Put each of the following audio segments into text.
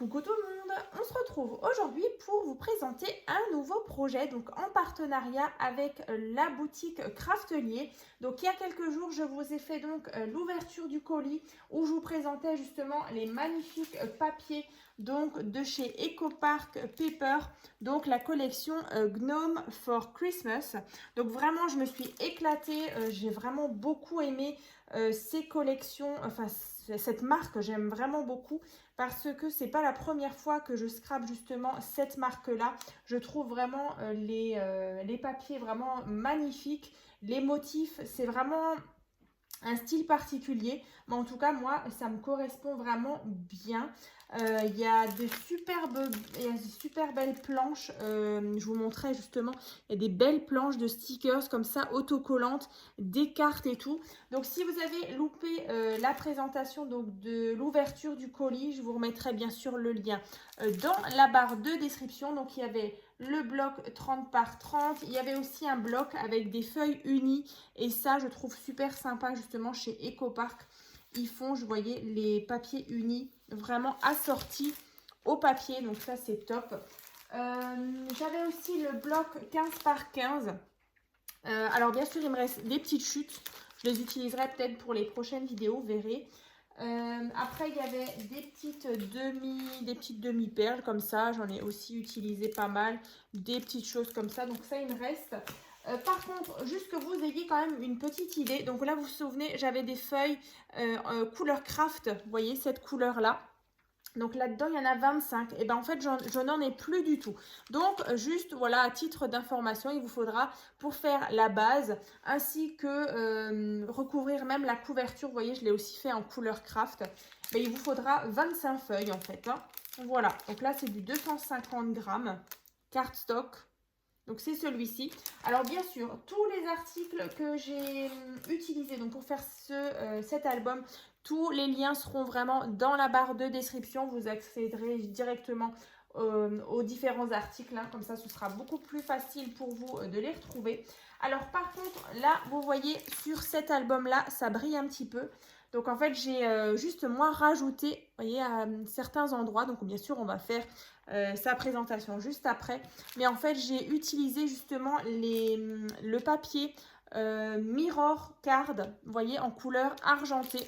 Coucou tout le monde, on se retrouve aujourd'hui pour vous présenter un nouveau projet donc en partenariat avec la boutique Craftelier. Donc il y a quelques jours je vous ai fait donc l'ouverture du colis où je vous présentais justement les magnifiques papiers donc de chez EcoPark Paper, donc la collection Gnome for Christmas. Donc vraiment je me suis éclatée, j'ai vraiment beaucoup aimé ces collections, enfin cette marque j'aime vraiment beaucoup parce que c'est pas la première fois que je scrape justement cette marque là. Je trouve vraiment les papiers vraiment magnifiques, les motifs c'est vraiment un style particulier, mais en tout cas moi ça me correspond vraiment bien. Il y a des super belles planches, je vous montrais justement, il y a des belles planches de stickers comme ça autocollantes, des cartes et tout. Donc si vous avez loupé la présentation donc de l'ouverture du colis, je vous remettrai bien sûr le lien dans la barre de description. Donc il y avait le bloc 30 par 30, il y avait aussi un bloc avec des feuilles unies et ça je trouve super sympa justement chez EcoPark. Ils font, je voyais, les papiers unis vraiment assortis au papier, donc ça c'est top. J'avais aussi le bloc 15 par 15. Alors bien sûr il me reste des petites chutes, je les utiliserai peut-être pour les prochaines vidéos, vous verrez. Après il y avait des petites demi-perles comme ça, j'en ai aussi utilisé pas mal, des petites choses comme ça, donc ça il me reste. Par contre, juste que vous ayez quand même une petite idée, donc là vous vous souvenez, j'avais des feuilles couleur craft, vous voyez cette couleur là. Donc là-dedans, il y en a 25. Et bien en fait, je n'en ai plus du tout. Donc, juste, voilà, à titre d'information, il vous faudra, pour faire la base, ainsi que recouvrir même la couverture, vous voyez, je l'ai aussi fait en couleur craft, ben, il vous faudra 25 feuilles en fait. Hein. Voilà, donc là, c'est du 250 grammes, cardstock. Donc c'est celui-ci. Alors bien sûr, tous les articles que j'ai utilisés donc pour faire cet album, tous les liens seront vraiment dans la barre de description. Vous accéderez directement aux différents articles. Hein. Comme ça, ce sera beaucoup plus facile pour vous de les retrouver. Alors par contre, là, vous voyez sur cet album-là, ça brille un petit peu. Donc en fait, j'ai juste moi rajouté, vous voyez, à certains endroits. Donc bien sûr, on va faire sa présentation juste après. Mais en fait, j'ai utilisé justement le papier Mirror Card, vous voyez, en couleur argentée.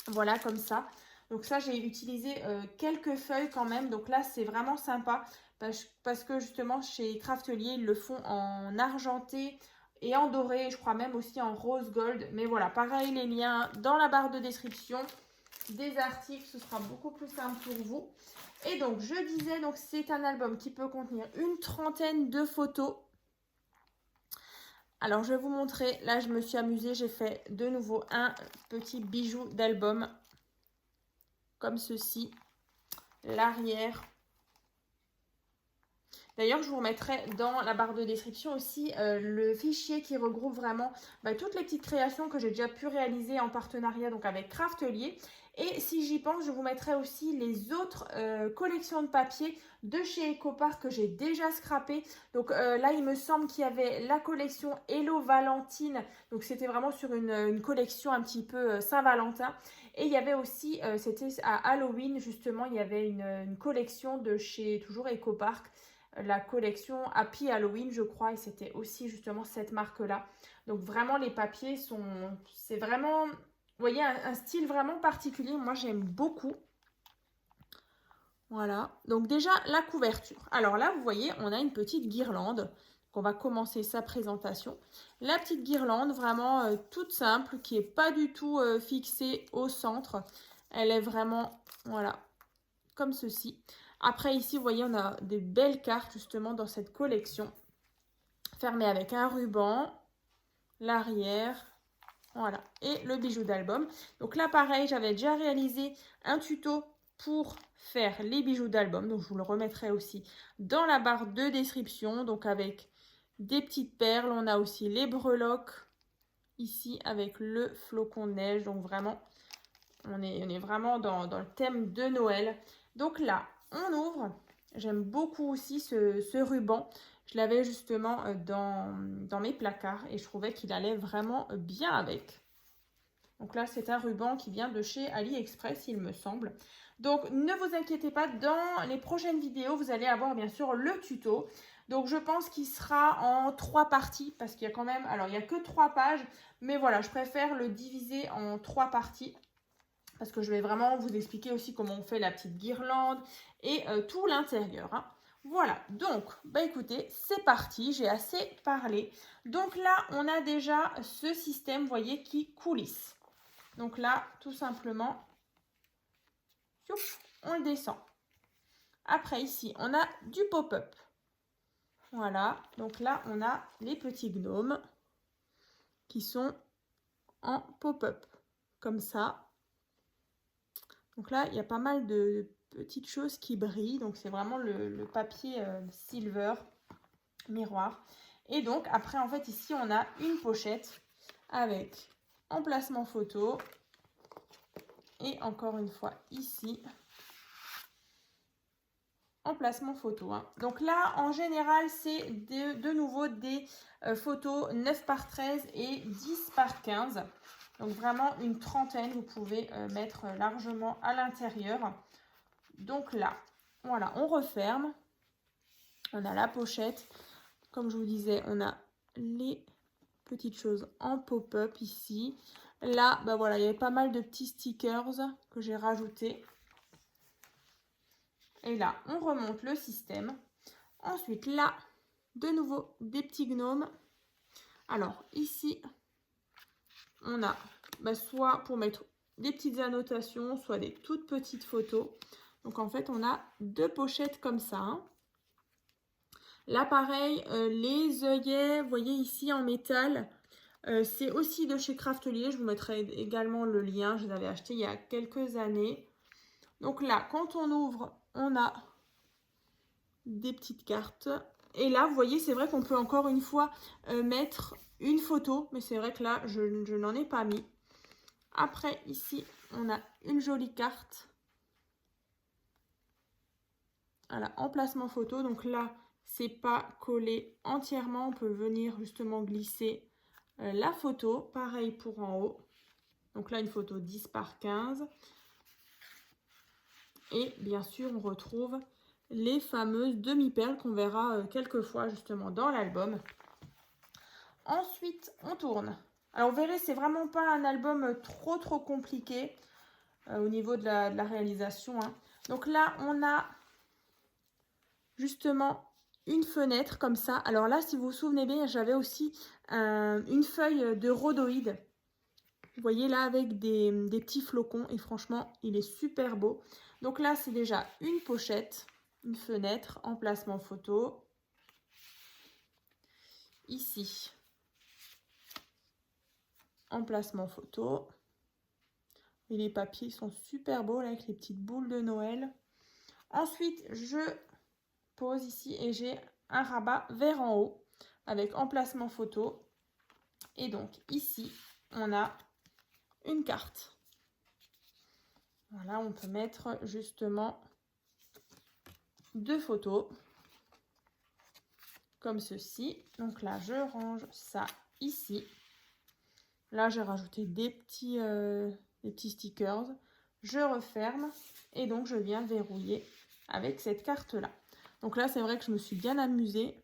Voilà, comme ça. Donc ça, j'ai utilisé quelques feuilles quand même. Donc là, c'est vraiment sympa parce que justement, chez Craftelier, ils le font en argenté et en doré. Je crois même aussi en rose gold. Mais voilà, pareil, les liens dans la barre de description des articles. Ce sera beaucoup plus simple pour vous. Et donc, je disais, donc c'est un album qui peut contenir une trentaine de photos. Alors, je vais vous montrer. Là, je me suis amusée. J'ai fait de nouveau un petit bijou d'album. Comme ceci. L'arrière. D'ailleurs, je vous remettrai dans la barre de description aussi le fichier qui regroupe vraiment toutes les petites créations que j'ai déjà pu réaliser en partenariat donc avec Craftelier. Et si j'y pense, je vous mettrai aussi les autres collections de papier de chez EcoPark que j'ai déjà scrappé. Donc là, il me semble qu'il y avait la collection Hello Valentine. Donc c'était vraiment sur une collection un petit peu Saint-Valentin. Et il y avait aussi, c'était à Halloween justement, il y avait une collection de chez toujours EcoPark. La collection Happy Halloween, je crois, et c'était aussi justement cette marque-là. Donc vraiment, les papiers c'est vraiment, vous voyez, un style vraiment particulier. Moi, j'aime beaucoup. Voilà. Donc déjà, la couverture. Alors là, vous voyez, on a une petite guirlande. Donc, on va commencer sa présentation. La petite guirlande, vraiment toute simple, qui n'est pas du tout fixée au centre. Elle est vraiment, voilà, comme ceci. Après, ici, vous voyez, on a des belles cartes, justement, dans cette collection. Fermées avec un ruban, l'arrière, voilà. Et le bijou d'album. Donc là, pareil, j'avais déjà réalisé un tuto pour faire les bijoux d'album. Donc, je vous le remettrai aussi dans la barre de description. Donc, avec des petites perles. On a aussi les breloques, ici, avec le flocon de neige. Donc, vraiment, on est vraiment dans le thème de Noël. Donc là, on ouvre. J'aime beaucoup aussi ce ruban. Je l'avais justement dans mes placards et je trouvais qu'il allait vraiment bien avec. Donc là, c'est un ruban qui vient de chez AliExpress, il me semble. Donc, ne vous inquiétez pas, dans les prochaines vidéos, vous allez avoir bien sûr le tuto. Donc, je pense qu'il sera en 3 parties parce qu'il y a quand même... Alors, il n'y a que 3 pages, mais voilà, je préfère le diviser en 3 parties parce que je vais vraiment vous expliquer aussi comment on fait la petite guirlande et tout l'intérieur, hein. Voilà, donc, bah écoutez, c'est parti, j'ai assez parlé. Donc là, on a déjà ce système, vous voyez, qui coulisse. Donc là, tout simplement, on le descend. Après, ici, on a du pop-up. Voilà, donc là, on a les petits gnomes qui sont en pop-up, comme ça. Donc là, il y a pas mal de petites choses qui brillent. Donc, c'est vraiment le papier silver miroir. Et donc, après, en fait, ici, on a une pochette avec emplacement photo. Et encore une fois, ici, emplacement photo, hein. Donc là, en général, c'est de nouveau des photos 9 par 13 et 10 par 15. Donc vraiment une trentaine, vous pouvez mettre largement à l'intérieur. Donc là, voilà, on referme. On a la pochette. Comme je vous disais, on a les petites choses en pop-up ici. Là, bah voilà, il y avait pas mal de petits stickers que j'ai rajoutés. Et là, on remonte le système. Ensuite, là, de nouveau, des petits gnomes. Alors, ici, on a soit pour mettre des petites annotations, soit des toutes petites photos. Donc, en fait, on a 2 pochettes comme ça, hein. Là, pareil, les œillets, vous voyez ici en métal, c'est aussi de chez Craftelier. Je vous mettrai également le lien. Je les avais achetés il y a quelques années. Donc là, quand on ouvre, on a des petites cartes. Et là, vous voyez, c'est vrai qu'on peut encore une fois mettre une photo. Mais c'est vrai que là, je n'en ai pas mis. Après, ici, on a une jolie carte. Voilà, emplacement photo. Donc là, c'est pas collé entièrement. On peut venir justement glisser la photo. Pareil pour en haut. Donc là, une photo 10 par 15. Et bien sûr, on retrouve les fameuses demi-perles qu'on verra quelques fois justement dans l'album. Ensuite, on tourne. Alors, vous verrez, c'est vraiment pas un album trop compliqué au niveau de la réalisation, hein. Donc là, on a justement une fenêtre comme ça. Alors là, si vous vous souvenez bien, j'avais aussi une feuille de rhodoïde. Vous voyez là avec des petits flocons et franchement, il est super beau. Donc là, c'est déjà une pochette, une fenêtre, emplacement photo. Ici, emplacement photo. Et les papiers sont super beaux là avec les petites boules de Noël. Ensuite, je pose ici et j'ai un rabat vers en haut avec emplacement photo. Et donc ici, on a une carte. Voilà, on peut mettre justement 2 photos comme ceci. Donc là, je range ça ici. Là, j'ai rajouté des petits stickers. Je referme et donc je viens verrouiller avec cette carte-là. Donc là, c'est vrai que je me suis bien amusée.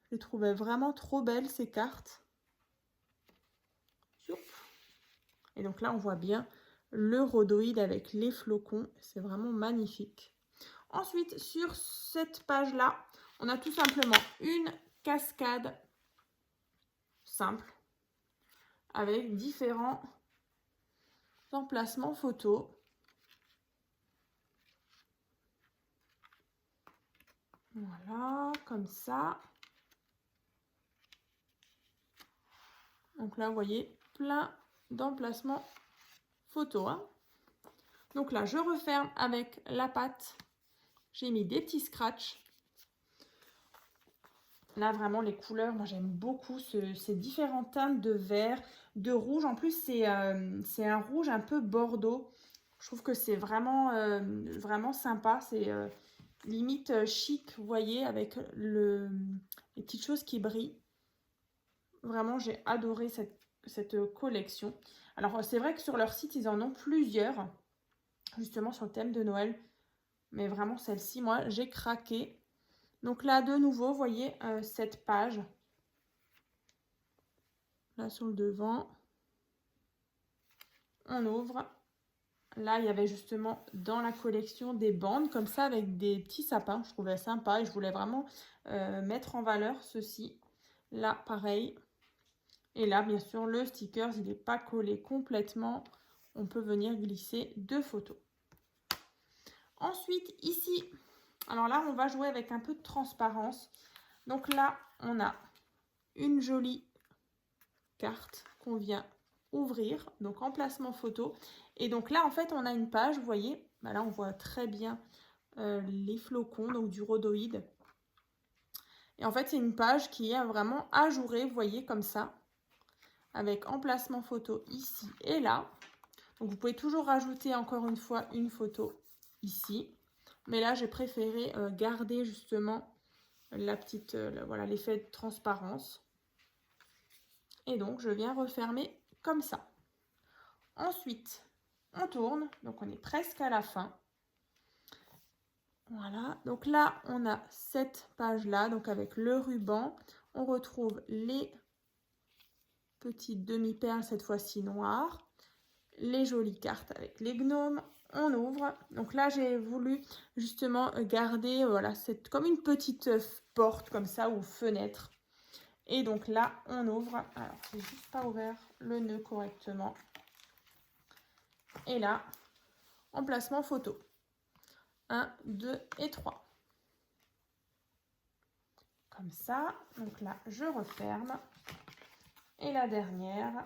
Je les trouvais vraiment trop belles, ces cartes. Et donc là, on voit bien le rhodoïde avec les flocons. C'est vraiment magnifique. Ensuite, sur cette page-là, on a tout simplement une cascade simple avec différents emplacements photos. Voilà, comme ça. Donc là, vous voyez, plein d'emplacements photos, hein. Donc là, je referme avec la pâte. J'ai mis des petits scratchs. Là, vraiment, les couleurs, moi, j'aime beaucoup ces différentes teintes de vert, de rouge. En plus, c'est un rouge un peu bordeaux. Je trouve que c'est vraiment, vraiment sympa. C'est limite chic, vous voyez, avec les petites choses qui brillent. Vraiment, j'ai adoré cette collection. Alors, c'est vrai que sur leur site, ils en ont plusieurs, justement sur le thème de Noël. Mais vraiment, celle-ci, moi, j'ai craqué. Donc là, de nouveau, vous voyez cette page. Là, sur le devant. On ouvre. Là, il y avait justement dans la collection des bandes comme ça avec des petits sapins. Je trouvais sympa et je voulais vraiment mettre en valeur ceci. Là, pareil. Et là, bien sûr, le sticker, il n'est pas collé complètement. On peut venir glisser 2 photos. Ensuite, ici, alors là, on va jouer avec un peu de transparence. Donc là, on a une jolie carte qu'on vient ouvrir, donc emplacement photo. Et donc là, en fait, on a une page, vous voyez, bah là, on voit très bien les flocons, donc du rhodoïde. Et en fait, c'est une page qui est vraiment ajourée, vous voyez, comme ça, avec emplacement photo ici et là. Donc, vous pouvez toujours rajouter encore une fois une photo ici. Mais là, j'ai préféré garder justement la petite, voilà, l'effet de transparence. Et donc, je viens refermer comme ça. Ensuite, on tourne. Donc, on est presque à la fin. Voilà. Donc là, on a cette page-là. Donc, avec le ruban, on retrouve les petites demi-perles, cette fois-ci noires. Les jolies cartes avec les gnomes. On ouvre. Donc là, j'ai voulu justement garder, voilà, c'est comme une petite porte comme ça ou fenêtre. Et donc là, on ouvre. Alors, j'ai juste pas ouvert le nœud correctement. Et là, emplacement photo. 1, 2 et 3. Comme ça. Donc là, je referme. Et la dernière.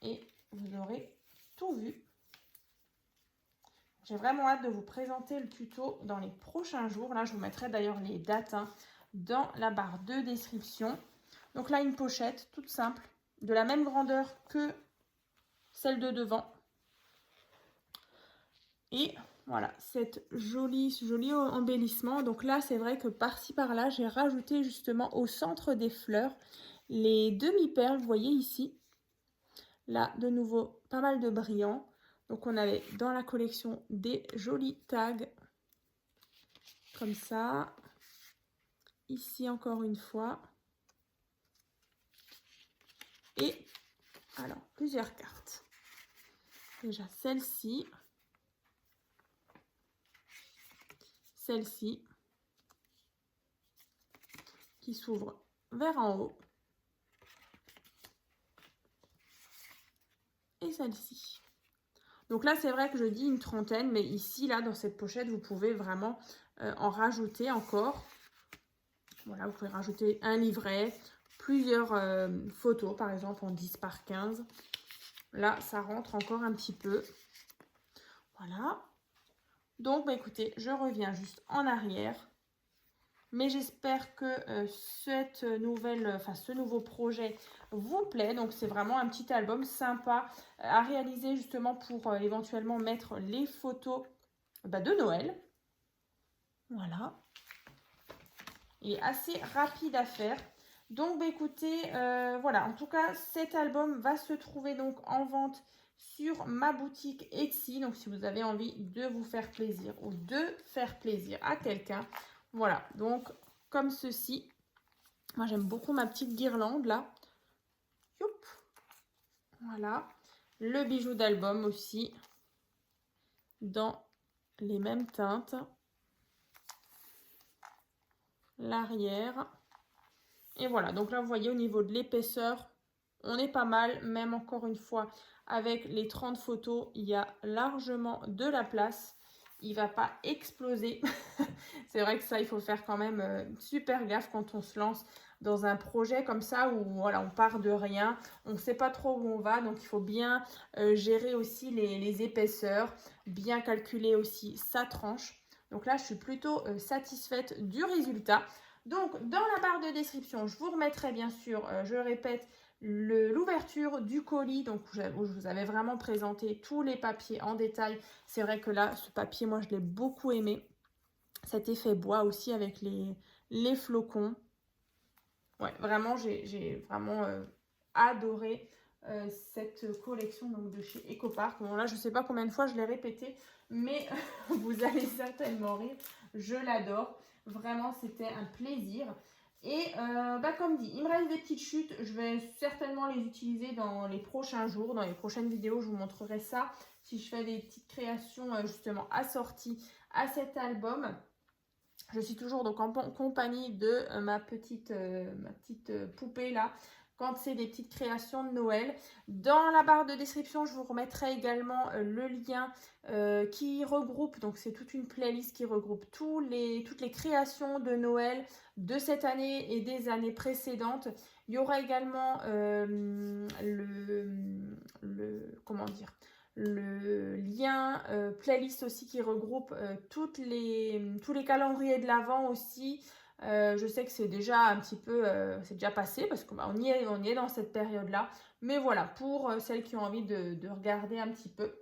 Et vous aurez tout vu. J'ai vraiment hâte de vous présenter le tuto dans les prochains jours. Là, je vous mettrai d'ailleurs les dates dans la barre de description. Donc là, une pochette toute simple, de la même grandeur que celle de devant. Et voilà, ce joli embellissement. Donc là, c'est vrai que par-ci, par-là, j'ai rajouté justement au centre des fleurs les demi-perles, vous voyez ici. Là, de nouveau, pas mal de brillants. Donc, on avait dans la collection des jolis tags comme ça. Ici, encore une fois. Et alors, plusieurs cartes. Déjà, celle-ci. Celle-ci. Qui s'ouvre vers en haut. Et celle-ci. Donc là, c'est vrai que je dis une trentaine, mais ici, là, dans cette pochette, vous pouvez vraiment en rajouter encore. Voilà, vous pouvez rajouter un livret, plusieurs photos, par exemple, en 10 par 15. Là, ça rentre encore un petit peu. Voilà. Donc, bah, écoutez, je reviens juste en arrière. Mais j'espère que ce nouveau projet vous plaît. Donc, c'est vraiment un petit album sympa à réaliser justement pour éventuellement mettre les photos de Noël. Voilà. Il est assez rapide à faire. Donc, bah, écoutez, voilà. En tout cas, cet album va se trouver donc en vente sur ma boutique Etsy. Donc, si vous avez envie de vous faire plaisir ou de faire plaisir à quelqu'un. Voilà, donc comme ceci. Moi, j'aime beaucoup ma petite guirlande là. Youp. Voilà. Le bijou d'album aussi. Dans les mêmes teintes. L'arrière. Et voilà, donc là, vous voyez au niveau de l'épaisseur, on est pas mal. Même encore une fois, avec les 30 photos, il y a largement de la place. Il ne va pas exploser. C'est vrai que ça, il faut faire quand même super gaffe quand on se lance dans un projet comme ça où voilà, on part de rien, on ne sait pas trop où on va, donc il faut bien gérer aussi les épaisseurs, bien calculer aussi sa tranche. Donc là, je suis plutôt satisfaite du résultat. Donc, dans la barre de description, je vous remettrai bien sûr, je répète, l'ouverture du colis, donc où je vous avais vraiment présenté tous les papiers en détail. C'est vrai que là, ce papier, moi, je l'ai beaucoup aimé. Cet effet bois aussi avec les flocons. Ouais, vraiment, j'ai vraiment adoré cette collection donc, de chez EcoPark. Bon là je ne sais pas combien de fois je l'ai répété, mais vous allez certainement rire, je l'adore. Vraiment c'était un plaisir. Et comme dit, il me reste des petites chutes, je vais certainement les utiliser dans les prochains jours, dans les prochaines vidéos, je vous montrerai ça. Si je fais des petites créations justement assorties à cet album. Je suis toujours donc en compagnie de ma petite poupée là, quand c'est des petites créations de Noël. Dans la barre de description, je vous remettrai également le lien qui regroupe, donc c'est toute une playlist qui regroupe toutes les créations de Noël de cette année et des années précédentes. Il y aura également comment dire, le lien playlist aussi qui regroupe tous les calendriers de l'Avent aussi. Je sais que c'est déjà un petit peu, c'est déjà passé parce qu'on y est dans cette période-là. Mais voilà, pour celles qui ont envie de regarder un petit peu,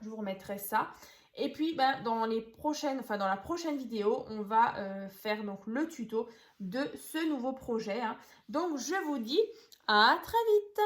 je vous remettrai ça. Et puis, dans la prochaine vidéo, on va faire donc le tuto de ce nouveau projet, hein. Donc, je vous dis à très vite!